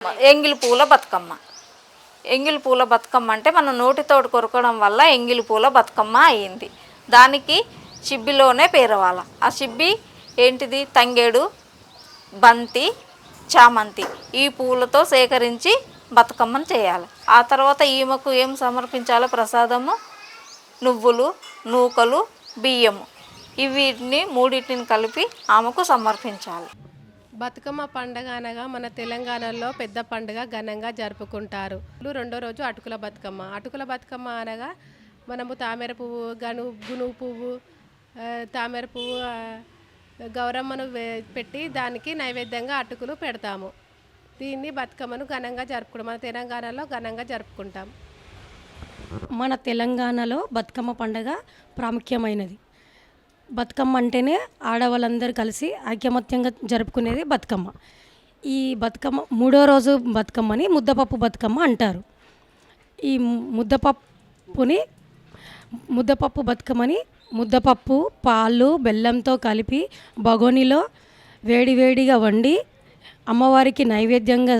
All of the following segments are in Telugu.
ఎంగిలి పూల బతుకమ్మ. ఎంగిలి పూల బతుకమ్మ అంటే మనం నోటితోటి కొరకడం వల్ల ఎంగిలి పూల బతుకమ్మ అయ్యింది. దానికి చిబ్బిలోనే పేరవాల. ఆ చిబ్బి ఏంటిది? తంగేడు, బంతి, చామంతి ఈ పూలతో సేకరించి బతుకమ్మను చేయాలి. ఆ తర్వాత ఈమెకు ఏం సమర్పించాలో ప్రసాదము నువ్వులు, నూకలు, బియ్యము వీటిని మూడింటిని కలిపి ఆమెకు సమర్పించాలి. బతుకమ్మ పండుగ అనగా మన తెలంగాణలో పెద్ద పండుగ ఘనంగా జరుపుకుంటారు. రెండో రోజు అటుకుల బతుకమ్మ. అటుకుల బతుకమ్మ అనగా మనము తామర పువ్వు, గునుగు పువ్వు, తామర పువ్వు, గౌరమ్మను పెట్టి దానికి నైవేద్యంగా అటుకులు పెడతాము. దీన్ని బతుకమ్మను ఘనంగా జరుపుకుంటాం. మన తెలంగాణలో ఘనంగా జరుపుకుంటాం. మన తెలంగాణలో బతుకమ్మ పండుగ ప్రాముఖ్యమైనది. బతుకమ్మ అంటేనే ఆడవాళ్ళందరూ కలిసి ఐకమత్యంగా జరుపుకునేది బతుకమ్మ. ఈ బతుకమ్మ మూడో రోజు బతుకమ్మని ముద్దపప్పు బతుకమ్మ అంటారు. ఈ ముద్దపప్పు బతుకమ్మని ముద్దపప్పు, పాలు, బెల్లంతో కలిపి బగోనిలో వేడివేడిగా వండి అమ్మవారికి నైవేద్యంగా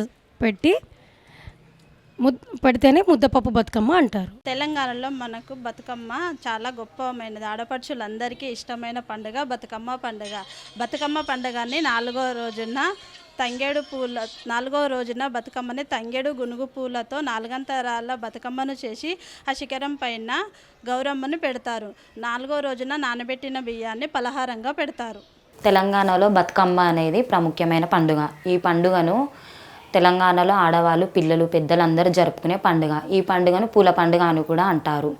పెడితేనే ముద్దపప్పు బతుకమ్మ అంటారు. తెలంగాణలో మనకు బతుకమ్మ చాలా గొప్పమైనది. ఆడపడుచులందరికీ ఇష్టమైన పండుగ బతుకమ్మ పండుగ. బతుకమ్మ పండుగని నాలుగో రోజున బతుకమ్మని తంగేడు, గునుగు పూలతో నాలుగంతరాల బతుకమ్మను చేసి ఆ శిఖరం పైన గౌరమ్మను పెడతారు. నాలుగో రోజున నానబెట్టిన బియ్యాన్ని పలహారంగా పెడతారు. తెలంగాణలో బతుకమ్మ అనేది ప్రాముఖ్యమైన పండుగ. ఈ పండుగను తెలంగాణలో ఆడవాళ్ళు, పిల్లలు, పెద్దలు అందరూ జరుపుకునే పండుగ. ఈ పండుగను పూల పండుగ అని కూడా అంటారు.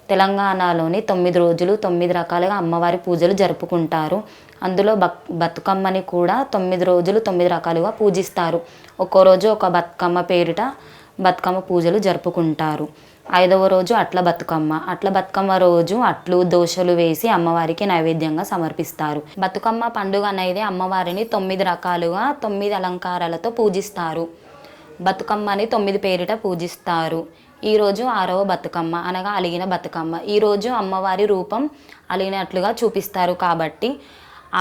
తెలంగాణలోని 9 రోజులు 9 రకాలుగా అమ్మవారి పూజలు జరుపుకుంటారు. అందులో బతుకమ్మని కూడా 9 రోజులు 9 రకాలుగా పూజిస్తారు. ఒక్కో రోజు ఒక బతుకమ్మ పేరిట బతుకమ్మ పూజలు జరుపుకుంటారు. 5వ రోజు అట్ల బతుకమ్మ రోజు అట్లు, దోశలు వేసి అమ్మవారికి నైవేద్యంగా సమర్పిస్తారు. బతుకమ్మ పండుగ అనేది అమ్మవారిని 9 రకాలుగా 9 అలంకారాలతో పూజిస్తారు. బతుకమ్మని 9 పేరిట పూజిస్తారు. ఈరోజు 6వ బతుకమ్మ అనగా అలిగిన బతుకమ్మ. ఈరోజు అమ్మవారి రూపం అలిగినట్లుగా చూపిస్తారు కాబట్టి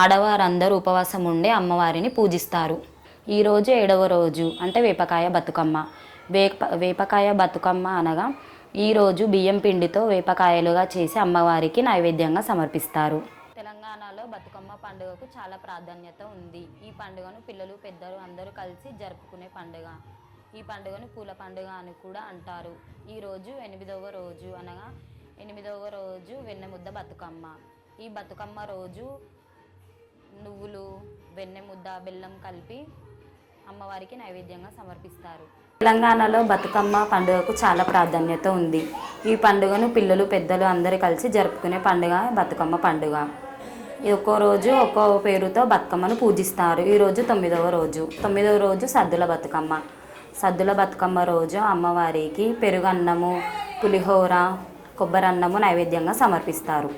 ఆడవారందరూ ఉపవాసం ఉండే అమ్మవారిని పూజిస్తారు. ఈరోజు 7వ రోజు అంటే వేపకాయ బతుకమ్మ. వేపకాయ బతుకమ్మ అనగా ఈరోజు బియ్యం పిండితో వేపకాయలుగా చేసి అమ్మవారికి నైవేద్యంగా సమర్పిస్తారు. తెలంగాణలో బతుకమ్మ పండుగకు చాలా ప్రాధాన్యత ఉంది. ఈ పండుగను పిల్లలు, పెద్దలు అందరూ కలిసి జరుపుకునే పండుగ. ఈ పండుగను పూల పండుగ అని కూడా అంటారు. ఈరోజు 8వ రోజు అనగా 8వ రోజు వెన్నెముద్ద బతుకమ్మ. ఈ బతుకమ్మ రోజు నువ్వులు, వెన్నెముద్ద, బెల్లం కలిపి అమ్మవారికి నైవేద్యంగా సమర్పిస్తారు. తెలంగాణలో బతుకమ్మ పండుగకు చాలా ప్రాధాన్యత ఉంది. ఈ పండుగను పిల్లలు, పెద్దలు అందరూ కలిసి జరుపుకునే పండుగ బతుకమ్మ పండుగ. ఒక్కో రోజు ఒక్కో పేరుతో బతుకమ్మను పూజిస్తారు. ఈరోజు 9వ రోజు సద్దుల బతుకమ్మ రోజు అమ్మవారికి పెరుగన్నము, పులిహోర, కొబ్బరన్నము నైవేద్యంగా సమర్పిస్తారు.